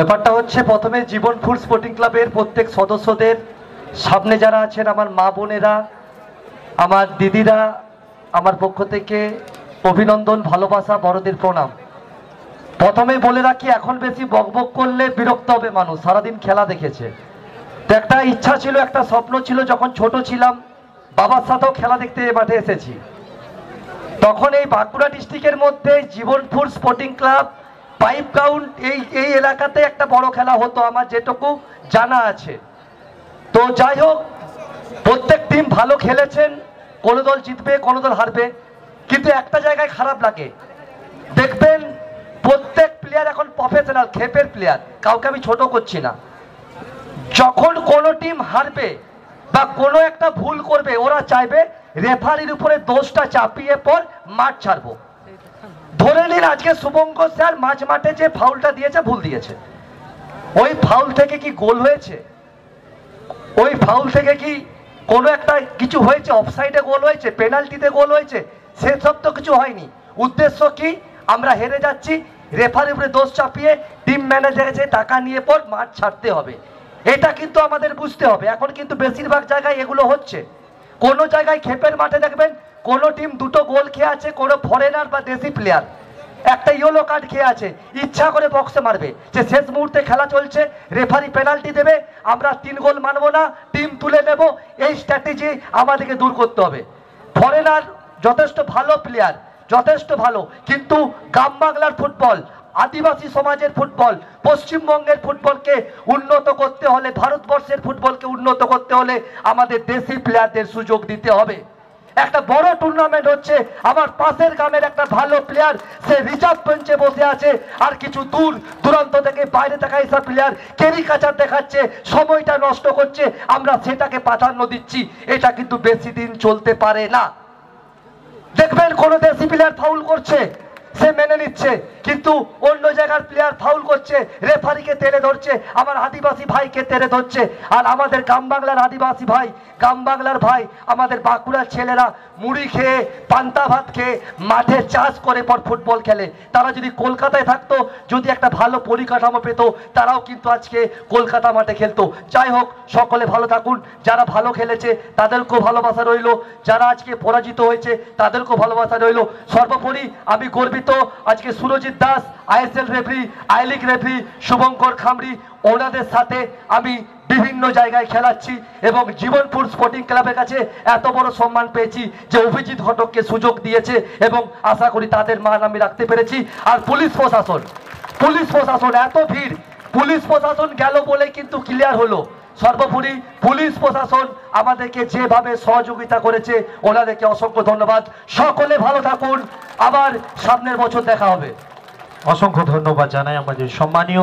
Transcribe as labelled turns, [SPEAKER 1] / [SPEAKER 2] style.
[SPEAKER 1] ব্যাপারটা হচ্ছে প্রথমে জীবনপুর স্পোর্টিং ক্লাবের প্রত্যেক সদস্যদের সামনে যারা আছেন আমার মা বোনেরা, আমার দিদিরা, আমার পক্ষ থেকে অভিনন্দন, ভালোবাসা, বড়দের প্রণাম। প্রথমে বলে রাখি, এখন বেশি বকবক করলে বিরক্ত হবে মানুষ, সারাদিন খেলা দেখেছে। তো একটা ইচ্ছা ছিল, একটা স্বপ্ন ছিল, যখন ছোট ছিলাম বাবার সাথেও খেলা দেখতে এই মাঠে এসেছি। তখন এই বাঁকুড়া ডিস্ট্রিক্টের মধ্যে Jibanpur sporting club pipe ground এই এলাকাতে একটা বড় খেলা হতো, আমার যেটুকু জানা আছে। তো যাই হোক, প্রত্যেক টিম ভালো খেলেছেন, কোনো দল জিতবে কোনো দল হারবে, কিন্তু একটা জায়গায় খারাপ লাগে, দেখবেন প্রত্যেক প্লেয়ার এখন প্রফেশনাল, খেপের প্লেয়ার, কাউকে আমি ছোট করছি না। যখন কোনো টিম হারবে বা কোনো একটা ভুল করবে, ওরা চাইবে রেফারির উপরে দোষটা চাপিয়ে পর মাঠ ছাড়বো। ধরে নিন আজকে শুভঙ্কর স্যার মাঝ মাঠে যে ফাউলটা দিয়েছে, ভুল দিয়েছে, ওই ফাউল থেকে কি গোল হয়েছে? ওই ফাউল থেকে কি কোনো একটা কিছু হয়েছে? অফসাইডে গোল হয়েছে, পেনাল্টিতে গোল হয়েছে? সেসব তো কিছু হয়নি। উদ্দেশ্য কি? আমরা হেরে যাচ্ছি, রেফারির উপরে দোষ চাপিয়ে টিম ম্যানেজারের যে টাকা নিয়ে পর মাঠ ছাড়তে হবে, এটা কিন্তু আমাদের বুঝতে হবে। এখন কিন্তু বেশিরভাগ জায়গায় এগুলো হচ্ছে। কোনো জায়গায় খেপের মাঠে দেখবেন কোনো টিম দুটো গোল খেয়ে আছে, কোনো ফরেনার বা দেশি প্লেয়ার একটা ইয়েলো কার্ড খেয়ে আছে, ইচ্ছা করে বক্সে মারবে, যে শেষ মুহূর্তে খেলা চলছে, রেফারি পেনাল্টি দেবে, আমরা 3 গোল মানবো না, টিম তুলে নেব। এই স্ট্র্যাটেজি আমাদেরকে দূর করতে হবে। ফরেনার যথেষ্ট ভালো প্লেয়ার, যথেষ্ট ভালো, কিন্তু গ্রাম বাংলার ফুটবল, আদিবাসী সমাজের ফুটবল, পশ্চিমবঙ্গের ফুটবলকে উন্নত করতে হলে, ভারতবর্ষের ফুটবলকে উন্নত করতে হলে আমাদের দেশি প্লেয়ারদের সুযোগ দিতে হবে। একটা বড় টুর্নামেন্ট হচ্ছে, আমার পাশের গ্রামের একটা ভালো প্লেয়ার, সে রিজার্ভ বেঞ্চে বসে আছে, আর কিছু দূর দূরান্ত থেকে বাইরে থাকা এইসব প্লেয়ার ক্যারিকাচার দেখাচ্ছে, সময়টা নষ্ট করছে, আমরা সেটাকে প্রাধান্য দিচ্ছি। এটা কিন্তু বেশি দিন চলতে পারে না। দেখবেন কোন দেশি প্লেয়ার ফাউল করছে, সে মেনে নিচ্ছে, কিন্তু অন্য জায়গার প্লেয়ার ফাউল করছে, রেফারিকে তেড়ে ধরছে, আমার আদিবাসী ভাইকে তেড়ে ধরছে। আর আমাদের গ্রাম বাংলার আদিবাসী ভাই, গ্রাম বাংলার ভাই, আমাদের বাঁকুড়ার ছেলেরা মুড়ি খেয়ে, পান্তা ভাত খেয়ে, মাঠে চাষ করে পর ফুটবল খেলে। তারা যদি কলকাতায় থাকতো, যদি একটা ভালো পরিকাঠামো পেত, তারাও কিন্তু আজকে কলকাতা মাঠে খেলতো। যাই হোক, সকলে ভালো থাকুন। যারা ভালো খেলেছে তাদেরকেও ভালোবাসা রইল, যারা আজকে পরাজিত হয়েছে তাদেরকেও ভালোবাসা রইল। সর্বোপরি আমি গর্বিত, আজকে Surajit Das, ISL referee, I league referee, Shubhankar Khamri, ওনাদের সাথে আমি বিভিন্ন জায়গায় খেলাচ্ছি এবং জীবনপুর স্পোর্টিং ক্লাবের কাছে এত বড় সম্মান পেয়েছি যে অভিজিৎ ঘটককে সুযোগ দিয়েছে, এবং আশা করি তাদের মান আমি রাখতে পেরেছি। আর পুলিশ প্রশাসন এত ভিড়, পুলিশ প্রশাসন গেল বলে কিন্তু ক্লিয়ার হলো। সর্বোপরি পুলিশ প্রশাসন আমাদেরকে যেভাবে সহযোগিতা করেছে, ওনাদেরকে অসংখ্য ধন্যবাদ। সকলে ভালো থাকুন, আবার সামনের বছর দেখা হবে।
[SPEAKER 2] অসংখ্য ধন্যবাদ জানাই আমাদের সম্মানীয়